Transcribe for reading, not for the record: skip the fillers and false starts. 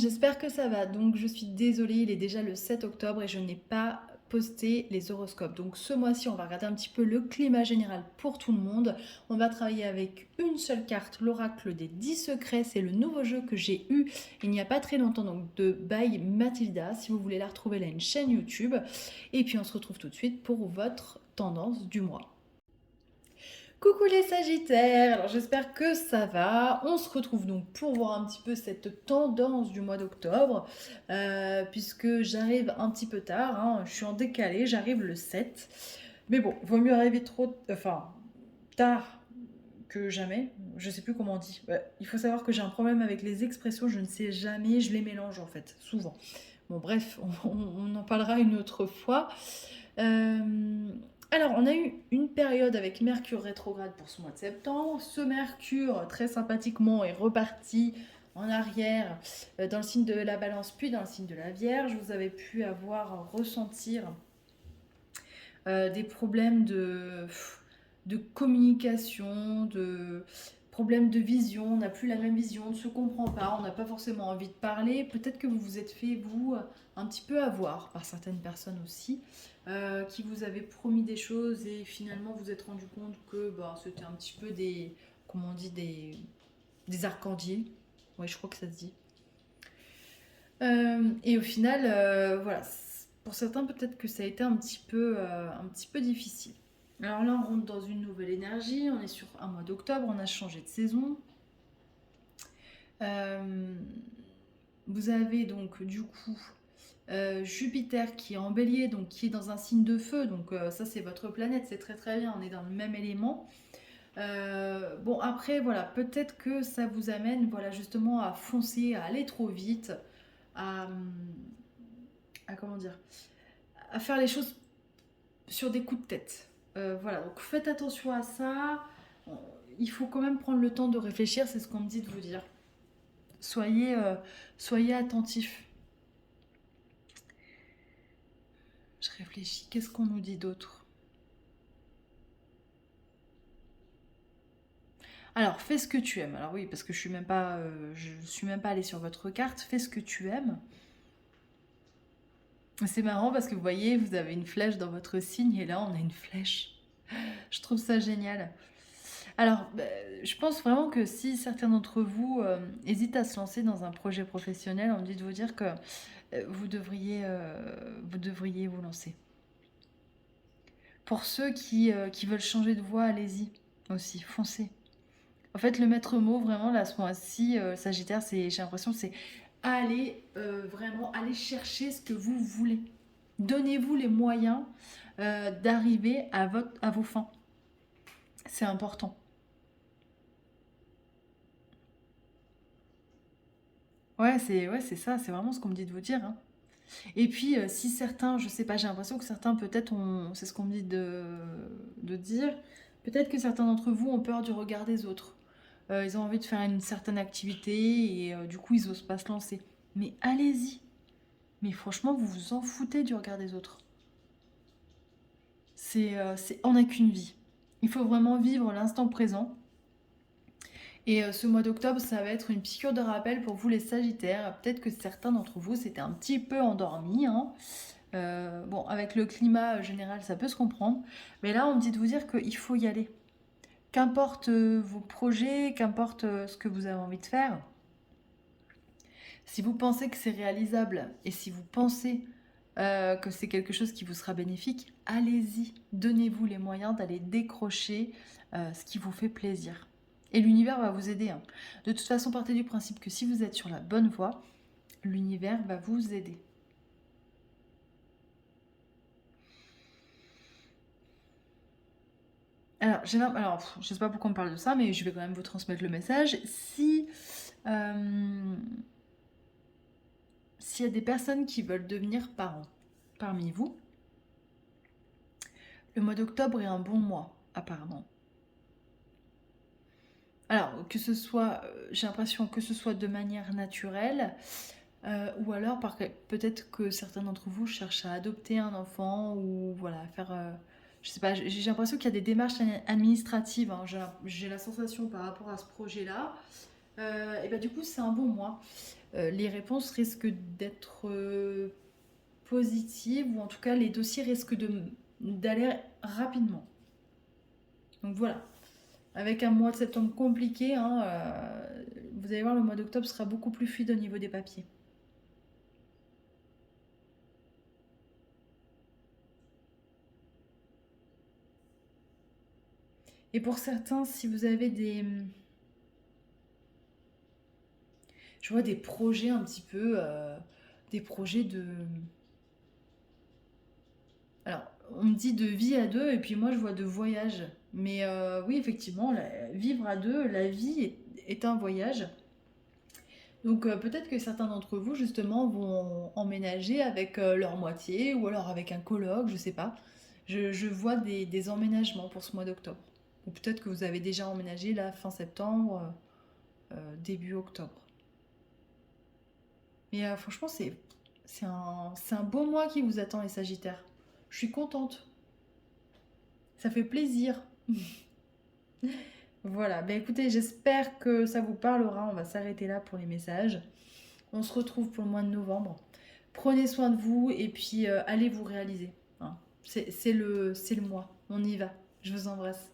j'espère que ça va. Donc je suis désolée, il est déjà le 7 octobre et je n'ai pas posté les horoscopes. Donc ce mois-ci, on va regarder un petit peu le climat général pour tout le monde. On va travailler avec une seule carte, l'oracle des 10 secrets. C'est le nouveau jeu que j'ai eu il n'y a pas très longtemps, donc de By Mathilda. Si vous voulez la retrouver, elle a une chaîne YouTube. Et puis on se retrouve tout de suite pour votre tendance du mois. Coucou les Sagittaires, alors j'espère que ça va. On se retrouve donc pour voir un petit peu cette tendance du mois d'octobre, puisque j'arrive un petit peu tard, hein, je suis en décalé, j'arrive le 7. Mais bon, vaut mieux arriver tard que jamais, je sais plus comment on dit. Ouais, il faut savoir que j'ai un problème avec les expressions, je ne sais jamais, je les mélange en fait, souvent. Bon bref, on en parlera une autre fois. Euh, alors, on a eu une période avec Mercure rétrograde pour ce mois de septembre. Ce Mercure, très sympathiquement, est reparti en arrière dans le signe de la Balance, puis dans le signe de la Vierge. Vous avez pu ressentir des problèmes de communication, de problèmes de vision. On n'a plus la même vision, on ne se comprend pas, on n'a pas forcément envie de parler. Peut-être que vous vous êtes fait, vous, un petit peu avoir par certaines personnes aussi, qui vous avaient promis des choses et finalement vous êtes rendu compte que bah, c'était un petit peu des, comment on dit, des arcandiers. Oui, je crois que ça se dit. Et au final, voilà, pour certains, peut-être que ça a été un petit peu difficile. Alors là, on rentre dans une nouvelle énergie, on est sur un mois d'octobre, on a changé de saison. Euh, Vous avez donc du coup Jupiter qui est en bélier, donc qui est dans un signe de feu, donc ça c'est votre planète, c'est très très bien, on est dans le même élément. Bon après voilà, peut-être que ça vous amène voilà justement à foncer, à aller trop vite, à, comment dire, à faire les choses sur des coups de tête. Voilà, donc faites attention à ça. Il faut quand même prendre le temps de réfléchir, c'est ce qu'on me dit de vous dire. Soyez, soyez attentifs. Je réfléchis, qu'est-ce qu'on nous dit d'autre? Alors, fais ce que tu aimes. Alors oui, parce que je suis même pas allée sur votre carte. Fais ce que tu aimes. C'est marrant parce que vous voyez, vous avez une flèche dans votre signe et là, on a une flèche. Je trouve ça génial. Alors, je pense vraiment que si certains d'entre vous hésitent à se lancer dans un projet professionnel, on me dit de vous dire que vous devriez vous lancer. Pour ceux qui veulent changer de voie, allez-y aussi, foncez. En fait, le maître mot, vraiment, là, à ce moment-ci, Sagittaire, j'ai l'impression, c'est vraiment, aller chercher ce que vous voulez. Donnez-vous les moyens d'arriver à vos fins. C'est important. Ouais, c'est ça, c'est vraiment ce qu'on me dit de vous dire, hein. Et puis, si certains, je sais pas, j'ai l'impression que certains, peut-être, c'est ce qu'on me dit de dire, peut-être que certains d'entre vous ont peur du regard des autres. Ils ont envie de faire une certaine activité et du coup, ils osent pas se lancer. Mais allez-y. Mais franchement, vous vous en foutez du regard des autres. On n'a qu'une vie. Il faut vraiment vivre l'instant présent. Et ce mois d'octobre, ça va être une piqûre de rappel pour vous les Sagittaires. Peut-être que certains d'entre vous s'étaient un petit peu endormis, hein. Bon, avec le climat général, ça peut se comprendre. Mais là, on me dit de vous dire qu'il faut y aller. Qu'importe vos projets, qu'importe ce que vous avez envie de faire, si vous pensez que c'est réalisable et si vous pensez que c'est quelque chose qui vous sera bénéfique, allez-y. Donnez-vous les moyens d'aller décrocher ce qui vous fait plaisir. Et l'univers va vous aider, hein. De toute façon, partez du principe que si vous êtes sur la bonne voie, l'univers va vous aider. Alors, je sais pas pourquoi on me parle de ça, mais je vais quand même vous transmettre le message. Euh, S'il y a des personnes qui veulent devenir parents parmi vous, le mois d'octobre est un bon mois, apparemment. Alors, j'ai l'impression que ce soit de manière naturelle, ou alors peut-être que certains d'entre vous cherchent à adopter un enfant, ou voilà, faire... je sais pas, j'ai l'impression qu'il y a des démarches administratives, hein. J'ai la sensation par rapport à ce projet-là. Et bah du coup, c'est un bon mois. les réponses risquent d'être positives, ou en tout cas les dossiers risquent d'aller rapidement. Donc voilà, avec un mois de septembre compliqué, hein, vous allez voir, le mois d'octobre sera beaucoup plus fluide au niveau des papiers. Et pour certains, si vous avez je vois des projets un petit peu, des projets de... Alors, on me dit de vie à deux, et puis moi je vois de voyage. Mais oui, effectivement, vivre à deux, la vie est un voyage. Donc peut-être que certains d'entre vous, justement, vont emménager avec leur moitié, ou alors avec un coloc, je sais pas. Je vois des emménagements pour ce mois d'octobre. Ou peut-être que vous avez déjà emménagé là, fin septembre, début octobre. Mais franchement, c'est un beau mois qui vous attend, les Sagittaires. Je suis contente. Ça fait plaisir. Voilà, ben écoutez, j'espère que ça vous parlera. On va s'arrêter là pour les messages. On se retrouve pour le mois de novembre. Prenez soin de vous et puis allez vous réaliser, hein. C'est le mois. On y va. Je vous embrasse.